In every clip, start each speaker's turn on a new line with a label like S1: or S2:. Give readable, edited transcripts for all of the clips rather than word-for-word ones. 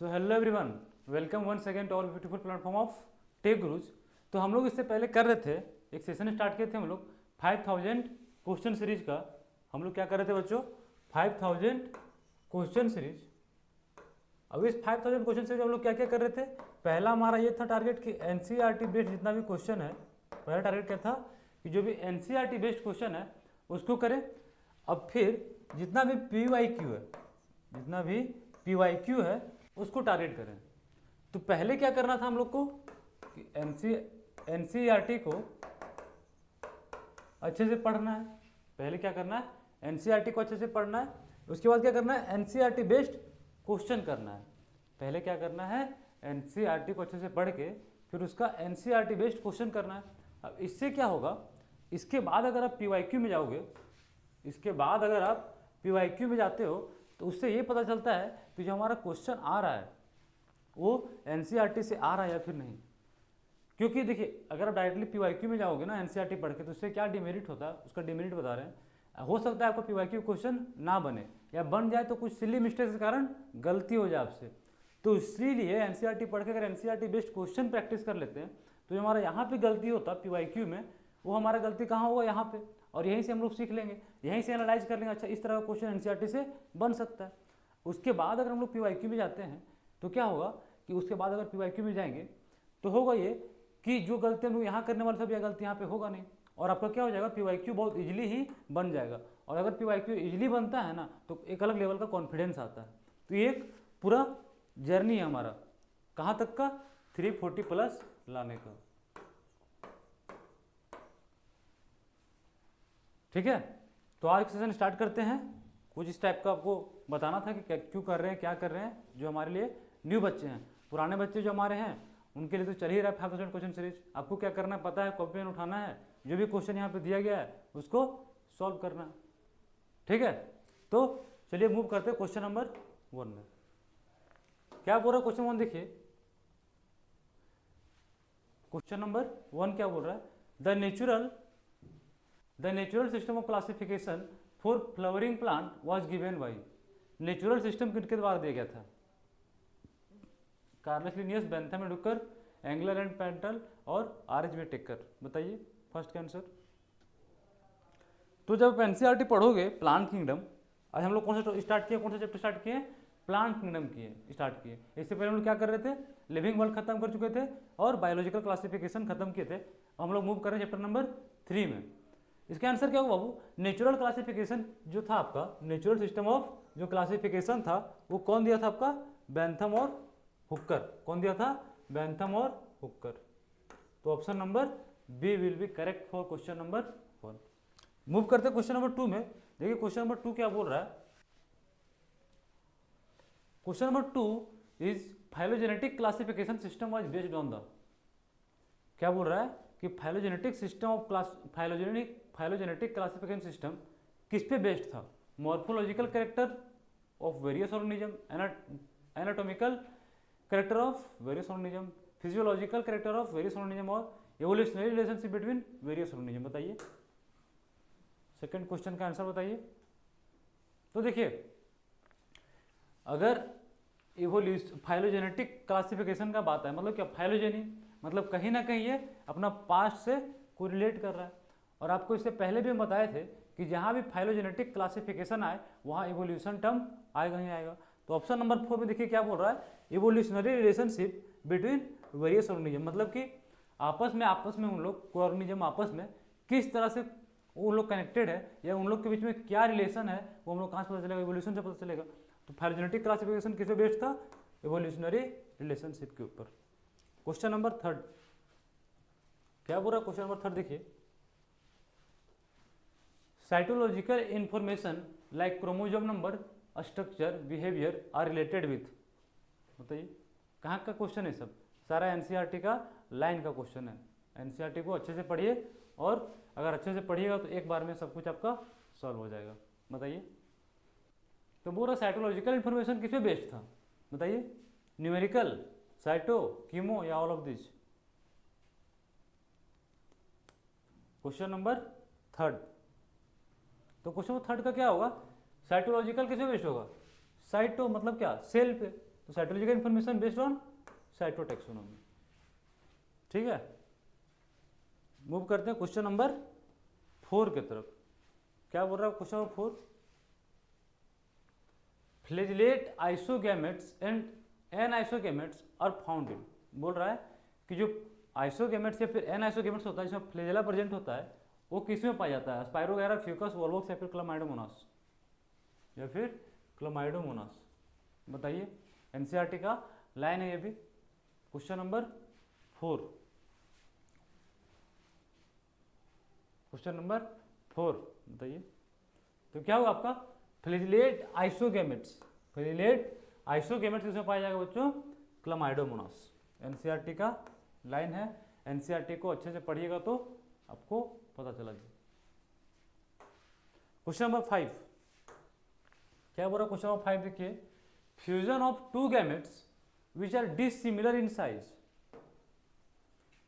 S1: So hello everyone, welcome once again to our beautiful platform of Tech Gurus. तो हम लोग इससे पहले कर रहे थे, एक सेशन स्टार्ट किए थे हम लोग 5000 क्वेश्चन सीरीज का। हम लोग क्या कर रहे थे बच्चों, 5000 क्वेश्चन सीरीज। अब इस 5000 क्वेश्चन सीरीज हम लोग क्या क्या कर रहे थे। पहला हमारा ये था टारगेट कि एनसीईआरटी बेस्ड जितना भी क्वेश्चन है, पहला टारगेट क्या था कि जो भी एनसीईआरटी बेस्ड क्वेश्चन है उसको करें। अब फिर जितना भी पीवाईक्यू है, जितना भी पीवाईक्यू है उसको टारगेट करें। तो पहले क्या करना था हम लोग को कि एनसीईआरटी को अच्छे से पढ़ना है। पहले क्या करना है, एनसीईआरटी को अच्छे से पढ़ना है। उसके बाद क्या करना है, एनसीईआरटी बेस्ड क्वेश्चन करना है। पहले क्या करना है, एनसीईआरटी को अच्छे से पढ़ के फिर उसका एनसीईआरटी बेस्ड क्वेश्चन करना है। अब इससे क्या होगा, इसके बाद अगर आप पीवाईक्यू में जाओगे, इसके बाद अगर आप पीवाईक्यू में जाते हो तो उससे ये पता चलता है कि जो हमारा क्वेश्चन आ रहा है वो एनसीईआरटी से आ रहा है या फिर नहीं। क्योंकि देखिए, अगर आप डायरेक्टली पीवाईक्यू में जाओगे ना एनसीईआरटी पढ़ के, तो उससे क्या डिमेरिट होता है, उसका डिमेरिट बता रहे हैं। हो सकता है आपका पीवाईक्यू क्वेश्चन ना बने, या बन जाए तो कुछ सिली मिस्टेक के कारण गलती हो जाए आपसे। तो इसीलिए एनसीईआरटी पढ़ के अगर एनसीईआरटी बेस्ड क्वेश्चन प्रैक्टिस कर लेते हैं तो जो हमारा यहाँ पे गलती होता है पीवाईक्यू में, वो हमारा गलती कहाँ होगा, यहाँ पे। और यहीं से हम लोग सीख लेंगे, यहीं से एनालाइज कर लेंगे, अच्छा इस तरह का क्वेश्चन एनसीईआरटी से बन सकता है। उसके बाद अगर हम लोग पीवाईक्यू में जाते हैं तो क्या होगा कि उसके बाद अगर पीवाईक्यू में जाएंगे तो होगा ये कि जो गलती हम लोग यहाँ करने वाले थे, यह गलती यहाँ पे होगा नहीं, और आपका क्या हो जाएगा, पीवाईक्यू बहुत इजीली ही बन जाएगा। और अगर पीवाईक्यू इजीली बनता है ना तो एक अलग लेवल का कॉन्फिडेंस आता है। तो ये एक पूरा जर्नी है हमारा, कहाँ तक का, 340 प्लस लाने का। ठीक है, तो आज सेशन स्टार्ट करते हैं। कुछ इस टाइप का आपको बताना था कि क्यों कर रहे हैं, क्या कर रहे हैं, जो हमारे लिए न्यू बच्चे हैं। पुराने बच्चे जो हमारे हैं उनके लिए तो चल ही रहा है 5000 क्वेश्चन सीरीज। आपको क्या करना है पता है, कॉपी पेन उठाना है, जो भी क्वेश्चन यहाँ पे दिया गया है उसको सॉल्व करना है। ठीक है, तो चलिए मूव करते हैं क्वेश्चन नंबर 1 में। क्या बोल रहा है क्वेश्चन 1, देखिए क्वेश्चन नंबर 1 क्या बोल रहा है, the natural system of classification for flowering plant was given by. Natural system किसके द्वारा दिया गया था, Carolus Linnaeus, Bentham and Hooker, Engler and Prantl और आरएच टेकर। बताइए फर्स्ट का आंसर। तो जब एनसीईआरटी पढ़ोगे प्लांट किंगडम, आज हम लोग कौन सा स्टार्ट किए, कौन सा चैप्टर स्टार्ट किए, प्लांट किंगडम स्टार्ट किए। इससे पहले हम लोग क्या कर रहे थे, लिविंग वर्ल्ड खत्म कर चुके थे और बायोलॉजिकल क्लासिफिकेशन खत्म किए थे। हम लोग मूव कर रहे हैं चैप्टर नंबर 3 में। इसका आंसर क्या होगा बाबू, नेचुरल क्लासिफिकेशन जो था आपका, नेचुरल सिस्टम ऑफ जो क्लासिफिकेशन था वो कौन दिया था आपका, बेंथम और हुकर। कौन दिया था, बेंथम और हुकर। तो option number B will be correct for question number 1। Move करते हैं क्वेश्चन नंबर 2 में। देखिए क्वेश्चन नंबर 2 क्या बोल रहा है, question number 2 is phylogenetic classification system was based on the. क्या बोल रहा है कि phylogenetic system of phylogenetic classification system किस पे बेस्ड था, morphological character of various organism, anatomical character of various organism, physiological character of various organism और evolutionary relationship between various organism. बताइए सेकंड क्वेश्चन का आंसर बताइए। तो देखिए, अगर फाइलोजेनेटिक क्लासिफिकेशन का बात है, मतलब क्या, फाइलोजेनी मतलब कहीं ना कहीं ये अपना पास्ट से कोरिलेट कर रहा है। और आपको इससे पहले भी हम बताए थे कि जहाँ भी फाइलोजेनेटिक क्लासिफिकेशन आए वहाँ इवोल्यूशन टर्म आएगा ही आएगा। तो ऑप्शन नंबर 4 में देखिए क्या बोल रहा है, evolutionary relationship between various organism, मतलब कि आपस में उन लोग ऑर्गेनिज्म आपस में किस तरह से वो लोग कनेक्टेड है, या उन लोग के बीच में क्या रिलेशन है, वो हम लोग कहाँ से पता चलेगा, इवोल्यूशन से पता चलेगा। तो फाइलोजेनेटिक क्लासिफिकेशन किस पे बेस्ड था, इवोल्यूशनरी रिलेशनशिप के ऊपर। क्वेश्चन नंबर 3 क्या बोल रहा है, क्वेश्चन नंबर 3 देखिए, cytological information like chromosome number, structure, behaviour are related with. बताइए कहाँ का क्वेश्चन है, सब सारा एनसीईआरटी का लाइन का क्वेश्चन है। एनसीईआरटी को अच्छे से पढ़िए, और अगर अच्छे से पढ़िएगा तो एक बार में सब कुछ आपका सॉल्व हो जाएगा। बताइए, तो बोल रहा साइटोलॉजिकल इंफॉर्मेशन किस पे बेस्ड था, बताइए, न्यूमेरिकल, साइटो, कीमो या all of this. Question number 3। तो क्वेश्चन नंबर 3 का क्या होगा, साइटोलॉजिकल किस पे बेस्ड होगा, साइटो मतलब क्या, सेल पे। तो cytological information based on cytotaxonomy. ठीक है, मूव करते हैं क्वेश्चन नंबर 4 की तरफ। क्या बोल रहा है question number 4? Flagellate isogametes and anisogametes are found in. बोल रहा है कि जो आइसोगैमेट्स या फिर एनाइसोगैमेट्स होता है जिसमें फ्लैजेला प्रेजेंट होता है वो किस में पाया जाता है? स्पाइरोगैरा, फ्यूकस, वोल्वोक्स या फिर क्लामाइडोमोनास या फिर क्लामाइडोमोनास। बताइए, एनसीईआरटी का लाइन है ये भी। क्वेश्चन नंबर 4, क्वेश्चन नंबर 4 बताइए। तो क्या होगा आपका? फ्लैजिलेट आइसोगैमेट्स, फ्लैजिलेट आइसोगैमेट्स किसमें पाया जाएगा बच्चों? क्लामाइडोमोनास। एनसीईआरटी का लाइन है, एनसीईआरटी को अच्छे से पढ़िएगा तो आपको पता चला जाए। क्वेश्चन नंबर 5 क्या बोल रहा है? क्वेश्चन नंबर 5 देखिए, fusion of two gametes which are dissimilar in size.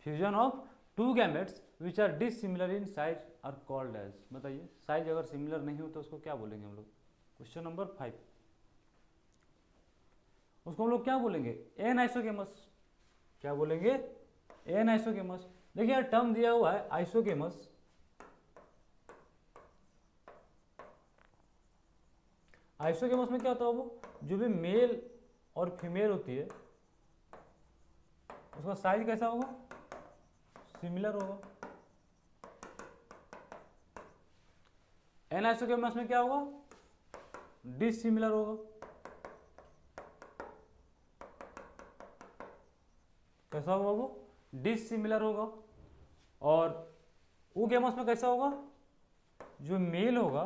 S1: Fusion of two gametes which are dissimilar in size are called as. बताइए, साइज अगर सिमिलर नहीं हो तो उसको क्या बोलेंगे हम लोग? क्वेश्चन नंबर 5 उसको हम लोग क्या बोलेंगे? एनाइसोगेमस। क्या बोलेंगे? एनाइसोगेमस। देखिए यार टर्म दिया हुआ है आइसोगेमस। आइसोगेमस में क्या होता है? वो जो भी मेल और फीमेल होती है उसका साइज कैसा होगा? सिमिलर होगा। एनाइसोगेमस में क्या होगा? डिसिमिलर होगा। कैसा होगा वो? डिसिमिलर होगा। और ऊगेमस में कैसा होगा? जो मेल होगा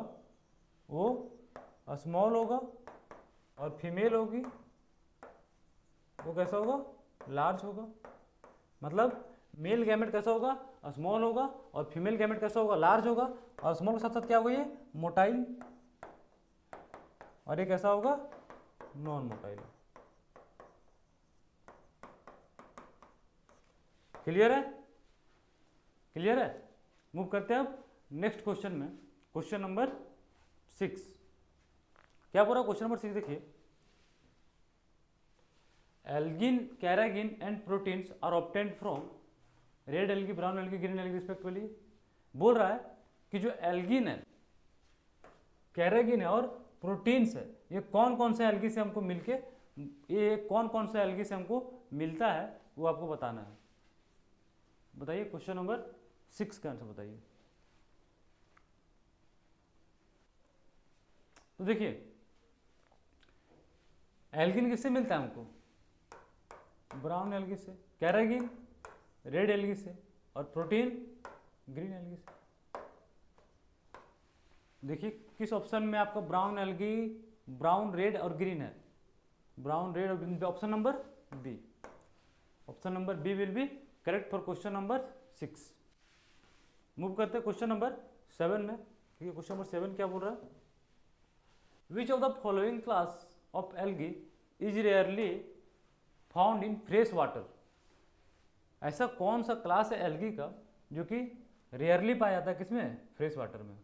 S1: वो स्मॉल होगा और फीमेल होगी वो कैसा होगा? लार्ज होगा। मतलब मेल गैमेट कैसा होगा? स्मॉल होगा और फीमेल गैमेट कैसा होगा? लार्ज होगा। और स्मॉल के साथ साथ क्या होगा? ये मोटाइल, और ये कैसा होगा? Non motile. क्लियर है? क्लियर है? मूव करते हैं अब नेक्स्ट क्वेश्चन में, क्वेश्चन नंबर 6। क्या बोल रहा है क्वेश्चन नंबर 6? देखिए, algin, carrageen and proteins are obtained from red algae, brown algae, green algae respectively. बोल रहा है कि जो एल्गिन है, कैरागिन है और प्रोटीन्स है, ये कौन कौन से एल्गी से हमको मिलके, ये कौन कौन से एल्गी से हमको मिलता है वो आपको बताना है। बताइए क्वेश्चन नंबर 6 का आंसर बताइए। तो देखिए, एल्गिन किससे मिलता है हमको? ब्राउन एल्गी से, कैरागिन रेड एल्गी से और प्रोटीन ग्रीन एल्गी से। देखिए किस ऑप्शन में आपका ब्राउन एल्गी, ब्राउन, रेड और ग्रीन है? ब्राउन, रेड और green. Option number B. Option number B will be correct for question number 6। Move करते हैं क्वेश्चन नंबर 7 में। ठीक है, क्वेश्चन नंबर 7 क्या बोल रहा है? विच of the following class of algae is rarely found in fresh water. ऐसा कौन सा क्लास है एल्गी का जो कि रेयरली पाया जाता है? किसमें? फ्रेश वाटर में।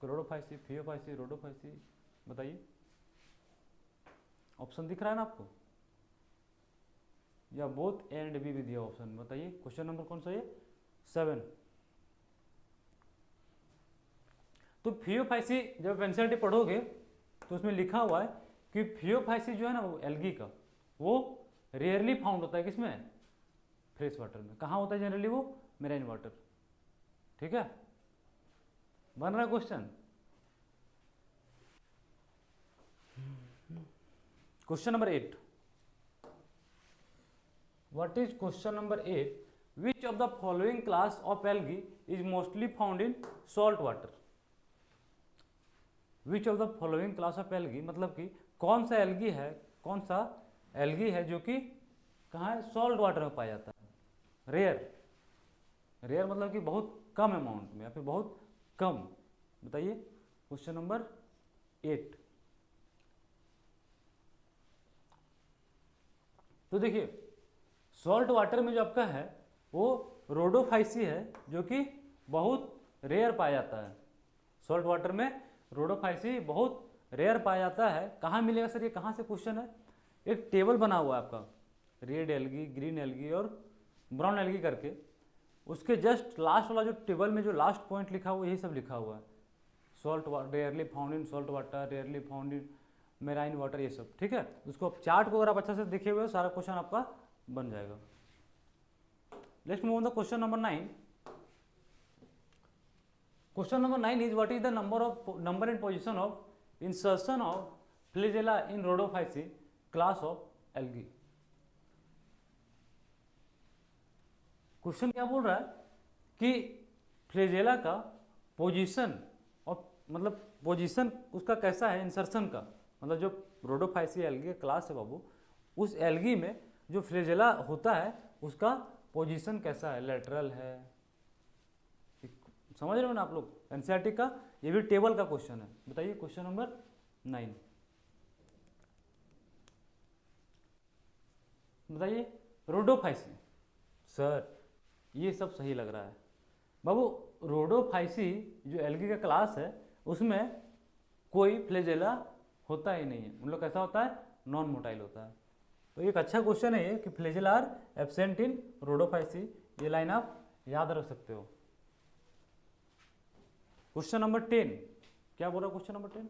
S1: Chlorophyceae, Phaeophyceae, Rhodophyceae. बताइए, ऑप्शन दिख रहा है ना आपको? या बोथ ए एंड बी भी दिया ऑप्शन। बताइए क्वेश्चन नंबर कौन सा है? 7। तो फियोफाइसी जब एनसीईआरटी पढ़ोगे तो उसमें लिखा हुआ है कि फियोफाइसी जो है ना वो एल्गी का, वो रेयरली फाउंड होता है किसमें? फ्रेश वाटर में। कहाँ होता है जनरली वो? Marine water. ठीक है, बन रहा है question. Question number 8। What is question number 8? Which of the following class of algae is mostly found in salt water. Which of the following class of algae मतलब कि कौन सा एल्गी है, कौन सा एल्गी है जो कि कहाँ है? सॉल्ट वाटर में पाया जाता है। रेयर, रेयर मतलब कि बहुत कम अमाउंट में या फिर बहुत कम। बताइए क्वेश्चन नंबर 8। तो देखिए सॉल्ट वाटर में जो आपका है वो रोडोफाइसी है जो कि बहुत रेयर पाया जाता है। सॉल्ट वाटर में रोडोफाइसी बहुत रेयर पाया जाता है। कहाँ मिलेगा सर? ये कहाँ से क्वेश्चन है? एक टेबल बना हुआ है आपका, रेड एल्गी, ग्रीन एल्गी और ब्राउन एल्गी करके, उसके जस्ट लास्ट वाला जो टेबल में जो लास्ट पॉइंट लिखा हुआ है, यही सब लिखा हुआ है, salt water, rarely found in salt water, rarely found in marine water, ये सब, ठीक है। उसको आप चार्ट को अगर आप अच्छा से देखे हुए हो, सारा क्वेश्चन आपका बन जाएगा। Let's move on the question number 9। Question number 9 is what is the number and position of insertion of flagella in Rhodophyceae class of algae. Question क्या बोल रहा है कि फ्लैजेला का पोजीशन, और मतलब पोजीशन उसका कैसा है इंसर्शन का, मतलब जो रोडोफाइसी एल्गी का क्लास है बाबू, उस एल्गी में जो फ्लैजेला होता है उसका पोजीशन कैसा है, लेटरल है, समझ रहे हो ना आप लोग। एनसीईआरटी का ये भी टेबल का क्वेश्चन है। बताइए क्वेश्चन नंबर 9, बताइए रोडोफाइसी। सर ये सब सही लग रहा है बाबू, रोडोफाइसी जो एल्गी का क्लास है उसमें कोई फ्लैजेला होता ही नहीं है, उन लोग कैसा होता है, नॉन मोटाइल होता है। तो एक अच्छा क्वेश्चन है ये कि flagella are absent in rhodophyceae, ये लाइन आप याद रख सकते हो। क्वेश्चन नंबर 10 क्या बोल रहा है, क्वेश्चन नंबर 10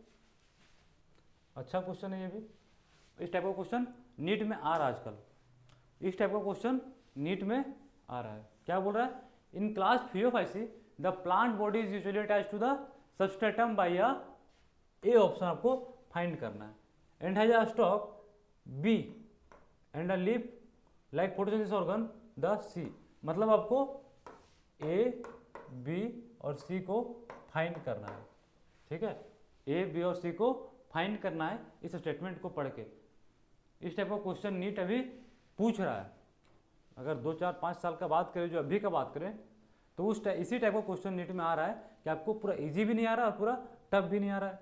S1: अच्छा क्वेश्चन है ये भी। इस टाइप का क्वेश्चन नीट में आ रहा है आजकल, इस टाइप का क्वेश्चन नीट में आ रहा है। क्या बोल रहा है, in class phaeophyceae the plant body is usually attached to the substratum by a, A option आपको फाइंड करना है, and has a stalk B and a leaf like photosynthesis organ the C. मतलब आपको ए, बी और सी को find करना है, ठीक है, ए, बी और सी को फाइंड करना है इस स्टेटमेंट को पढ़ के। इस टाइप का क्वेश्चन नीट अभी पूछ रहा है। अगर 2, 4, 5 साल का बात करें, जो अभी का बात करें, तो इसी टाइप का क्वेश्चन नीट में आ रहा है कि आपको पूरा इजी भी नहीं आ रहा और पूरा टफ भी नहीं आ रहा है।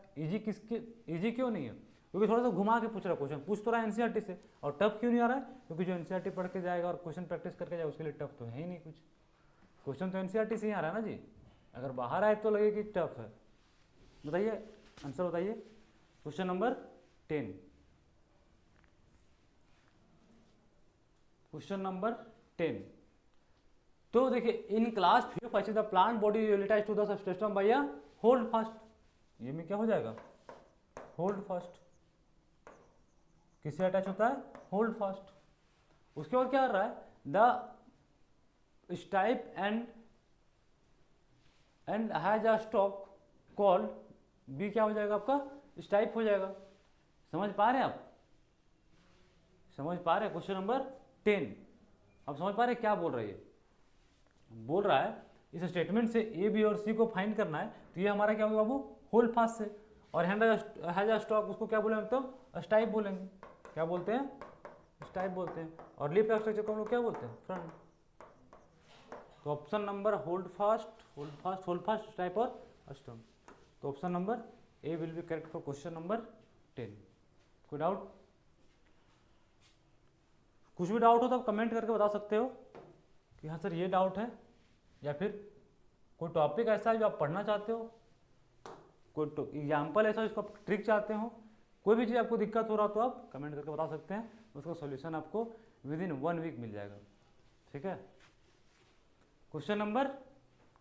S1: इजी क्यों नहीं है, क्योंकि थोड़ा सा घुमा के पूछ रहा है क्वेश्चन, पूछ तो रहा है एनसीईआरटी से। और टफ क्यों नहीं आ रहा है, क्योंकि जो एनसीईआरटी पढ़ के जाएगा और क्वेश्चन प्रैक्टिस करके जाएगा उसके लिए टफ तो है ही नहीं कुछ। क्वेश्चन तो एनसीईआरटी से ही आ रहा है ना जी, अगर बाहर आए तो लगे कि टफ है। बताइए आंसर बताइए। Question number 10, question number 10। तो देखिए, in class phaeophyceae the plant body is attached to the substratum by a holdfast. ये में क्या हो जाएगा, होल्ड फास्ट। किससे अटैच होता है, होल्ड फास्ट। उसके बाद क्या कर रहा है, the stipe and has a stalk called, B क्या हो जाएगा आपका, स्टाइप हो जाएगा। समझ पा रहे हैं आप, समझ पा रहे हैं। क्वेश्चन नंबर 10 अब समझ पा रहे हैं क्या बोल रही है, बोल रहा है इस स्टेटमेंट से ए, बी और सी को फाइंड करना है। तो ये हमारा क्या होगा बाबू, होल्ड फास्ट से, और हैज अ स्टॉक उसको क्या बोलेंगे, मतलब स्टाइप बोलेंगे। क्या बोलते हैं, स्टाइप बोलते हैं। और लीफ स्ट्रक्चर को हम लोग क्या बोलते हैं, फ्रंट। तो option number hold fast, stipe और स्टॉक। तो option number A will be correct for question number 10। कोई डाउट, कुछ भी डाउट हो तो आप कमेंट करके बता सकते हो कि हाँ सर ये डाउट है, या फिर कोई टॉपिक ऐसा है जो आप पढ़ना चाहते हो, कोई एग्जाम्पल ऐसा जिसको आप ट्रिक चाहते हो, कोई भी चीज़ आपको दिक्कत हो रहा तो आप कमेंट करके बता सकते हैं, उसका सॉल्यूशन आपको विदिन 1 वीक मिल जाएगा, ठीक है। क्वेश्चन नंबर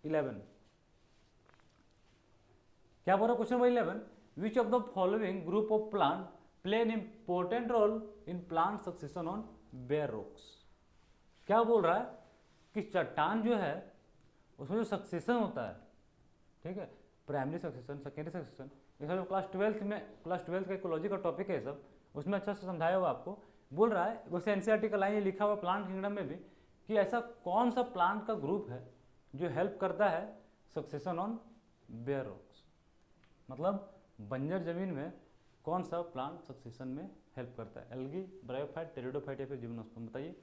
S1: 11 क्या बोल रहा है, question number 11, which of the following group of plant play an important role in plant succession on bare rocks. क्या बोल रहा है कि चट्टान जो है उसमें जो सक्सेशन होता है, ठीक है, प्राइमरी सक्सेशन, सेकेंडरी सक्सेशन, ये सब क्लास 12 का इकोलॉजी का टॉपिक है सब, उसमें अच्छा से समझाया हुआ आपको। बोल रहा है वैसे एनसीईआरटी का लाइन ये लिखा हुआ प्लांट किंगडम में भी कि ऐसा कौन सा प्लांट का ग्रुप है जो हेल्प करता है सक्सेशन ऑन बेयर रॉक्स, मतलब बंजर जमीन में कौन सा प्लांट सक्सेशन में हेल्प करता है, एल्गी, ब्रायोफाइट, टेरिडोफाइट या फिर जिम्नोस्पर्म। बताइए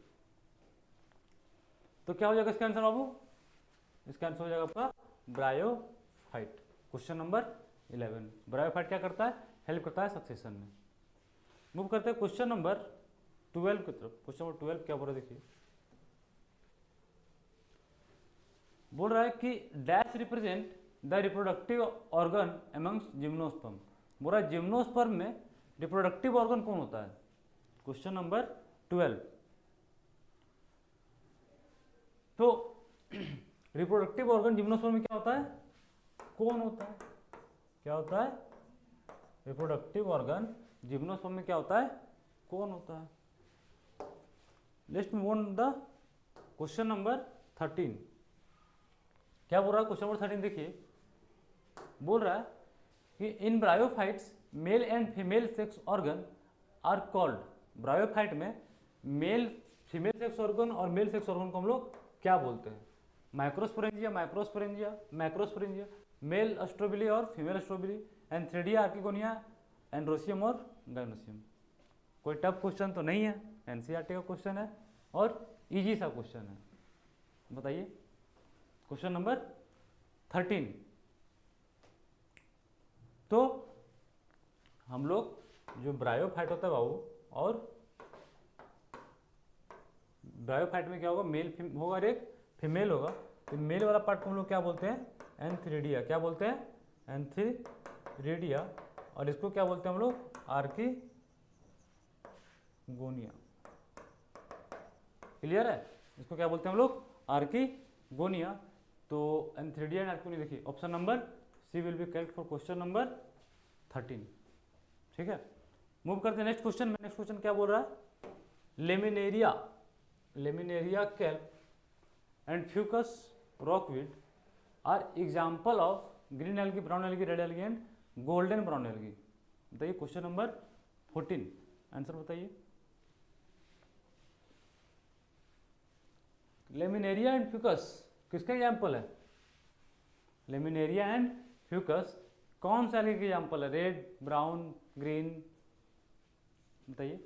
S1: तो क्या हो जाएगा इसका आंसर बाबू, इसका आंसर हो जाएगा आपका ब्रायोफाइट। क्वेश्चन नंबर 11, ब्रायोफाइट क्या करता है, हेल्प करता है सक्सेशन में। मूव करते हैं क्वेश्चन नंबर 12 की तरफ। क्वेश्चन नंबर 12 क्या बोल रहा है देखिए, बोल रहा है कि dash represent the reproductive organ amongst gymnosperm. बोल रहा है जिम्नोस्पर्म में रिप्रोडक्टिव ऑर्गन कौन होता है, क्वेश्चन नंबर 12। तो रिप्रोडक्टिव ऑर्गन जिम्नोस्पर्म में क्या होता है? कौन होता है? क्या होता है? रिप्रोडक्टिव ऑर्गन जिम्नोस्पर्म में क्या होता है? कौन होता है? Let's move on the question number 13। क्या बोल रहा है क्वेश्चन नंबर 13? देखिए, बोल रहा है कि in bryophytes male and female sex organ are called. Bryophyte में मेल फीमेल सेक्स ऑर्गन और मेल सेक्स ऑर्गन को हम लोग क्या बोलते हैं? Microsporangia, microsporangia, macrosporangia, male strobili और female strobili, antheridia, archegonia, androecium और गाइनोसियम। कोई टफ क्वेश्चन तो नहीं है, एनसीईआरटी का क्वेश्चन है और इजी सा क्वेश्चन है। बताइए क्वेश्चन नंबर 13। तो हम लोग जो ब्रायोफाइट होता है बाबू, और ब्रायोफाइट में क्या होगा? मेल होगा और एक फीमेल होगा। तो मेल वाला पार्ट को हम लोग क्या बोलते हैं? एंथ्रेडिया। क्या बोलते हैं? एंथ्रेडिया। और इसको क्या बोलते हैं हम लोग? आर्किगोनिया। क्लियर है? इसको क्या बोलते हैं हम लोग? आर्किगोनिया। तो एंथ्रेडिया एंड आर्किगोनिया, देखिए option number C will be correct for question number 13। ठीक है, मूव करते हैं नेक्स्ट क्वेश्चन में। नेक्स्ट क्वेश्चन क्या बोल रहा है? Laminaria, laminaria kelp and fucus rockweed are example of green algae, brown algae, red algae and golden brown algae. बताइए क्वेश्चन नंबर 14, आंसर बताइए। लेमिनेरिया एंड फ्यूकस किसका एग्जाम्पल है? लेमिनेरिया एंड फ्यूकस कौन सा एल्गी का एग्जाम्पल है? Red, brown, green, बताइए।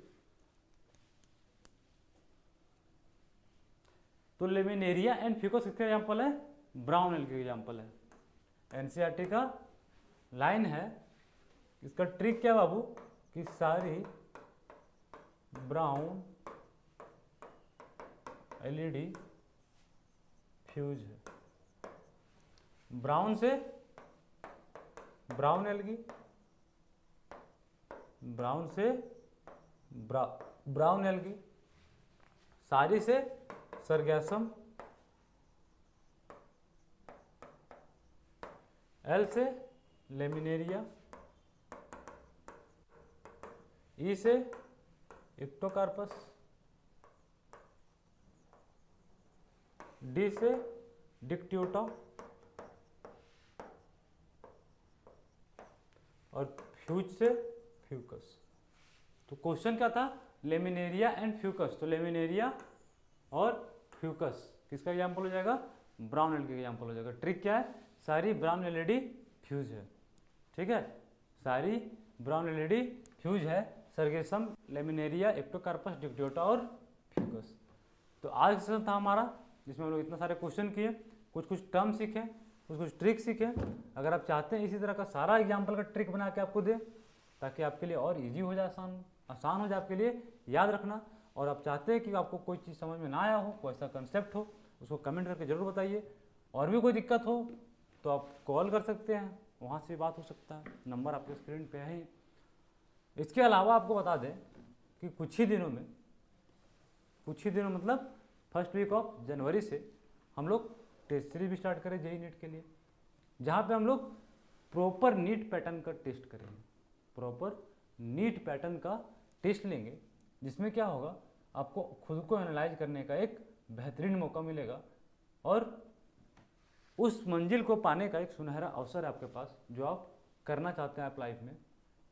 S1: तो लेमिनेरिया एंड फ्यूकस किसका एग्जाम्पल है? ब्राउन एल्गी का एग्जाम्पल है। एनसीईआरटी का लाइन है, इसका ट्रिक क्या बाबू? कि सारी ब्राउन एलईडी फ्यूज है। ब्राउन से ब्राउन एल्गी, ब्राउन से ब्राउन एल्गी, सारी से सरगैसम, एल से लेमिनेरिया, ई से इक्टोकार्पस, डी से डिक्ट्यूटा और फ्यूज से फ्यूकस। तो क्वेश्चन क्या था? Laminaria and Fucus. तो लेमिनेरिया और फ्यूकस किसका एग्जाम्पल हो जाएगा? ब्राउन एल्गी का एग्जाम्पल हो जाएगा। ट्रिक क्या है? सारी ब्राउन एलईडी फ्यूज है। ठीक है, सारी ब्राउन एलईडी फ्यूज है। सरगेसम, लेमिनेरिया, इक्टोकार्पस, डिक्ट्यूटा और फ्यूकस। तो आज का सेशन था हमारा, जिसमें हम लोग इतना सारे क्वेश्चन किए, कुछ कुछ टर्म सीखे, कुछ कुछ ट्रिक सीखे। अगर आप चाहते हैं इसी तरह का सारा एग्जाम्पल का ट्रिक बना के आपको दे, ताकि आपके लिए और इजी हो जाए, आसान हो जाए आपके लिए याद रखना। और आप चाहते हैं कि आपको कोई चीज़ समझ में ना आया हो, कोई ऐसा कंसेप्ट हो, उसको कमेंट करके ज़रूर बताइए। और भी कोई दिक्कत हो तो आप कॉल कर सकते हैं, वहाँ से बात हो सकता है, नंबर आपके स्क्रीन पे है ही। इसके अलावा आपको बता दें कि कुछ ही दिनों मतलब फर्स्ट वीक ऑफ जनवरी से हम लोग टेस्ट सीरीज भी स्टार्ट करें जेईई नीट के लिए, जहाँ पे हम लोग प्रॉपर नीट पैटर्न का टेस्ट करेंगे। प्रॉपर नीट पैटर्न का टेस्ट लेंगे, जिसमें क्या होगा, आपको खुद को एनालाइज करने का एक बेहतरीन मौका मिलेगा और उस मंजिल को पाने का एक सुनहरा अवसर है आपके पास, जो आप करना चाहते हैं आप लाइफ में।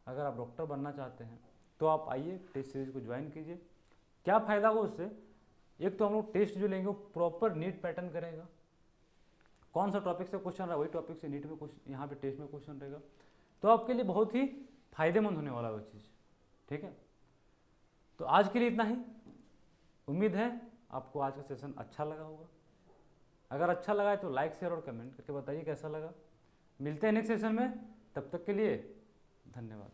S1: अगर आप डॉक्टर बनना चाहते हैं तो आप आइए टेस्ट सीरीज को ज्वाइन कीजिए। क्या फ़ायदा होगा उससे? एक तो हम लोग टेस्ट जो लेंगे वो प्रॉपर नीट पैटर्न करेगा, कौन सा टॉपिक से क्वेश्चन रहा वही टॉपिक से नीट में क्वेश्चन, यहाँ पे टेस्ट में क्वेश्चन रहेगा। तो आपके लिए बहुत ही फायदेमंद होने वाला वो चीज़। ठीक है, तो आज के लिए इतना ही। उम्मीद है आपको आज का सेशन अच्छा लगा होगा। अगर अच्छा लगा है तो लाइक, शेयर और कमेंट करके बताइए कैसा लगा। मिलते हैं नेक्स्ट सेशन में, तब तक के लिए धन्यवाद।